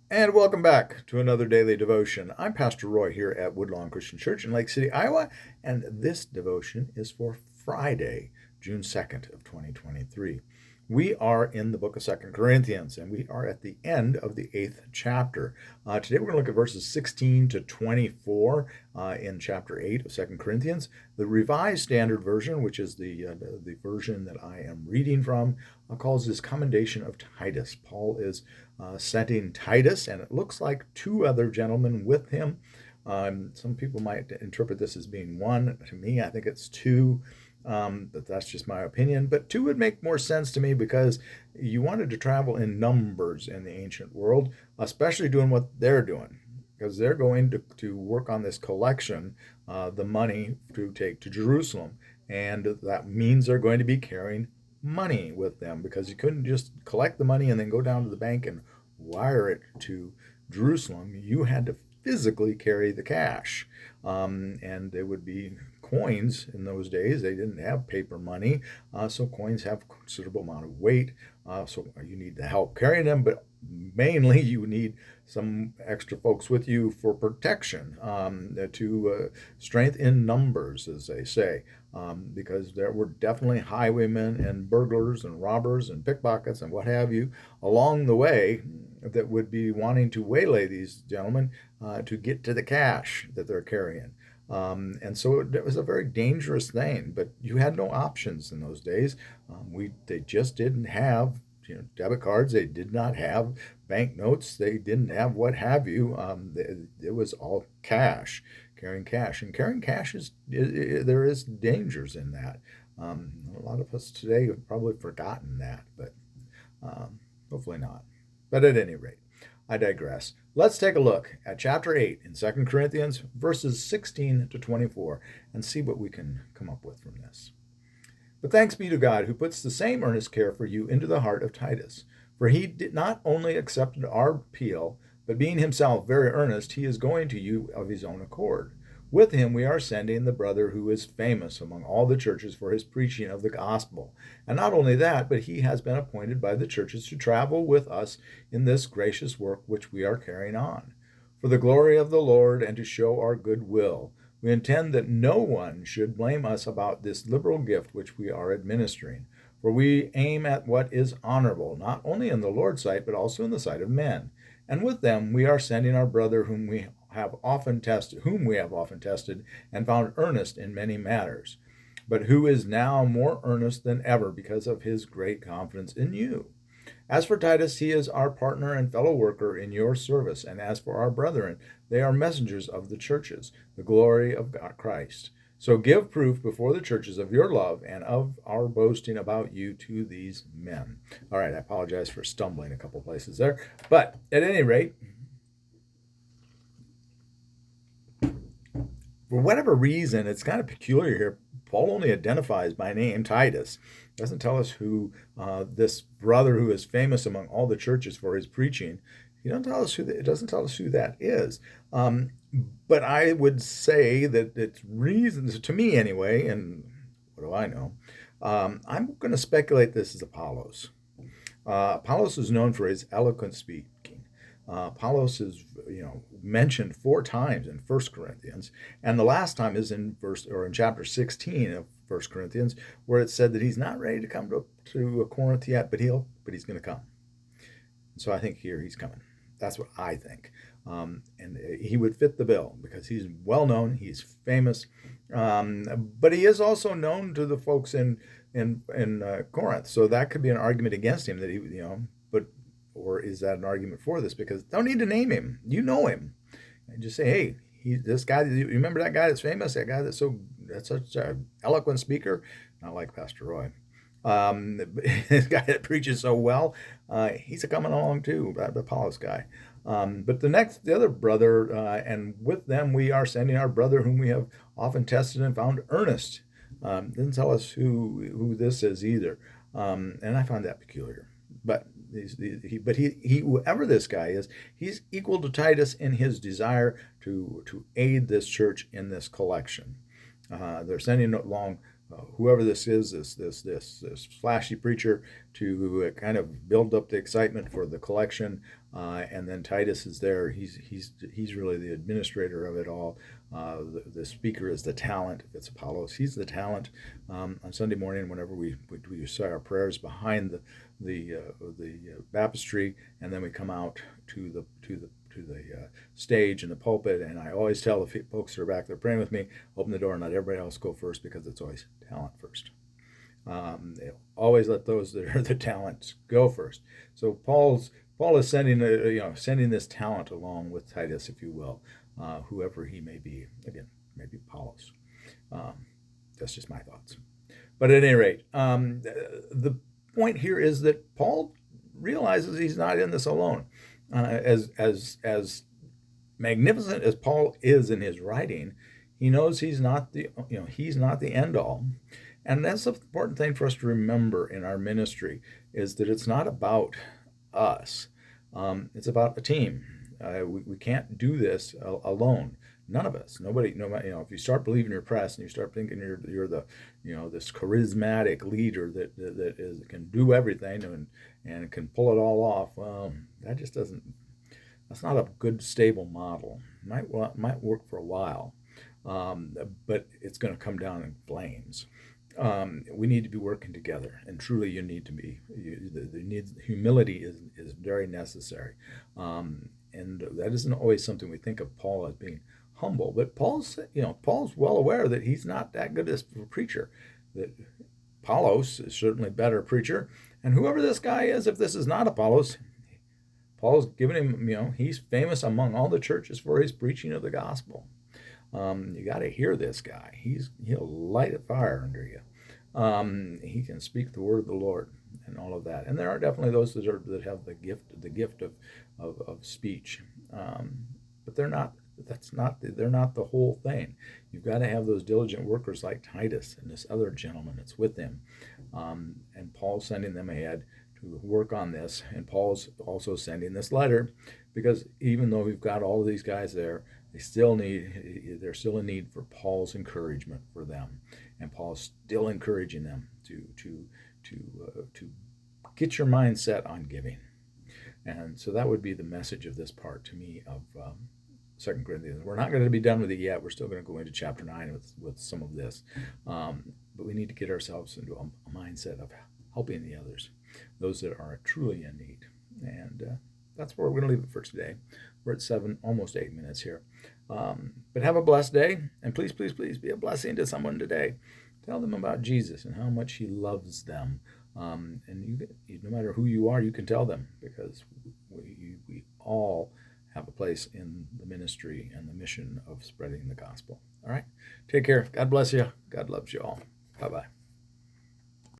And welcome back to another daily devotion. I'm Pastor Roy here at Woodlawn Christian Church in Lake City, Iowa, and this devotion is for Friday, June 2nd of 2023. We are in the book of 2nd Corinthians, and we are at the end of the 8th chapter. Today we're going to look at verses 16 to 24 in chapter 8 of 2nd Corinthians. The Revised Standard Version, which is the version that I am reading from, calls this Commendation of Titus. Paul is sending Titus, and it looks like two other gentlemen with him. Some people might interpret this as being one. To me, I think it's two. But that's just my opinion. But two would make more sense to me because you wanted to travel in numbers in the ancient world, especially doing what they're doing, because they're going to work on this collection, the money to take to Jerusalem. And that means they're going to be carrying money with them because you couldn't just collect the money and then go down to the bank and wire it to Jerusalem. You had to physically carry the cash. And they would be coins in those days. They didn't have paper money, so coins have a considerable amount of weight. So you need the help carrying them, but mainly you need some extra folks with you for protection, to strength in numbers, as they say, because there were definitely highwaymen and burglars and robbers and pickpockets and what have you along the way that would be wanting to waylay these gentlemen to get to the cash that they're carrying. And so it was a very dangerous thing, but you had no options in those days. They just didn't have debit cards. They did not have banknotes. They didn't have what have you. It was all cash, carrying cash, and carrying cash there is dangers in that. A lot of us today have probably forgotten that, but hopefully not. But at any rate, I digress. Let's take a look at chapter 8 in 2nd Corinthians, verses 16 to 24, and see what we can come up with from this. But thanks be to God who puts the same earnest care for you into the heart of Titus. For he did not only accept our appeal, but being himself very earnest, he is going to you of his own accord. With him we are sending the brother who is famous among all the churches for his preaching of the gospel. And not only that, but he has been appointed by the churches to travel with us in this gracious work which we are carrying on. For the glory of the Lord and to show our good will, we intend that no one should blame us about this liberal gift which we are administering. For we aim at what is honorable, not only in the Lord's sight, but also in the sight of men. And with them we are sending our brother whom we have often tested and found earnest in many matters, but who is now more earnest than ever because of his great confidence in you. As for Titus, he is our partner and fellow worker in your service, and as for our brethren, they are messengers of the churches, the glory of God, Christ. So give proof before the churches of your love and of our boasting about you to these men. All right, I apologize for stumbling a couple places there, but at any rate, for whatever reason, it's kind of peculiar here. Paul only identifies by name Titus. Doesn't tell us who this brother who is famous among all the churches for his preaching. He doesn't tell us who. It doesn't tell us who that is. But I would say that it's reasons to me anyway. And what do I know? I'm going to speculate this is Apollos. Apollos is known for his eloquent speaking. Apollos is, mentioned 4 times in 1 Corinthians, and the last time is in chapter 16 of 1 Corinthians, where it said that he's not ready to come to Corinth yet, but he's going to come. So I think here he's coming. That's what I think, and he would fit the bill because he's well known, he's famous, but he is also known to the folks in Corinth. So that could be an argument against him that he, but. Or is that an argument for this? Because don't need to name him. You know him. And just say, hey, this guy, you remember that guy that's famous? That guy that's such an eloquent speaker? Not like Pastor Roy. This guy that preaches so well, he's a coming along too, the Apollos guy. But the other brother, and with them we are sending our brother whom we have often tested and found earnest. Didn't tell us who this is either. And I find that peculiar. But whoever this guy is, he's equal to Titus in his desire to aid this church in this collection. They're sending along whoever this is, this flashy preacher, to kind of build up the excitement for the collection. And then Titus is there. He's really the administrator of it all. The speaker is the talent. If it's Apollos, he's the talent. On Sunday morning, whenever we say our prayers behind the baptistry, and then we come out to the stage and the pulpit, and I always tell the folks who are back there praying with me, open the door and let everybody else go first, because it's always talent first. Always let those that are the talents go first. So Paul is sending this talent along with Titus, if you will, whoever he may be. Again, maybe Apollos. That's just my thoughts. But at any rate, the point here is that Paul realizes he's not in this alone. As magnificent as Paul is in his writing, he knows he's not the end all. And that's the important thing for us to remember in our ministry, is that it's not about us. It's about a team. We can't do this alone. None of us. Nobody. If you start believing you're pressed and you start thinking you're the this charismatic leader that can do everything and can pull it all off, well, that just doesn't. That's not a good stable model. Might work for a while, but it's going to come down in flames. We need to be working together, and truly, you need to be. Humility is very necessary, and that isn't always something we think of Paul as being humble. But Paul's well aware that he's not that good as a preacher. That Apollos is certainly a better preacher, and whoever this guy is, if this is not Apollos, Paul's given him. He's famous among all the churches for his preaching of the gospel. You got to hear this guy. He'll light a fire under you. He can speak the word of the Lord and all of that. And there are definitely those that have the gift of speech, but they're not the whole thing. You've got to have those diligent workers like Titus and this other gentleman that's with him, and Paul's sending them ahead to work on this. And Paul's also sending this letter because even though we've got all of these guys there, there's still a need for Paul's encouragement for them, and Paul's still encouraging them to get your mind set on giving. And so that would be the message of this part to me of 2 Corinthians. We're not going to be done with it yet. We're still going to go into chapter 9 with some of this, but we need to get ourselves into a mindset of helping the others, those that are truly in need. And that's where we're going to leave it for today. We're at 7, almost 8 minutes here. But have a blessed day, and please, please, please be a blessing to someone today. Tell them about Jesus and how much he loves them. And no matter who you are, you can tell them, because we all have a place in the ministry and the mission of spreading the gospel. All right? Take care. God bless you. God loves you all. Bye-bye.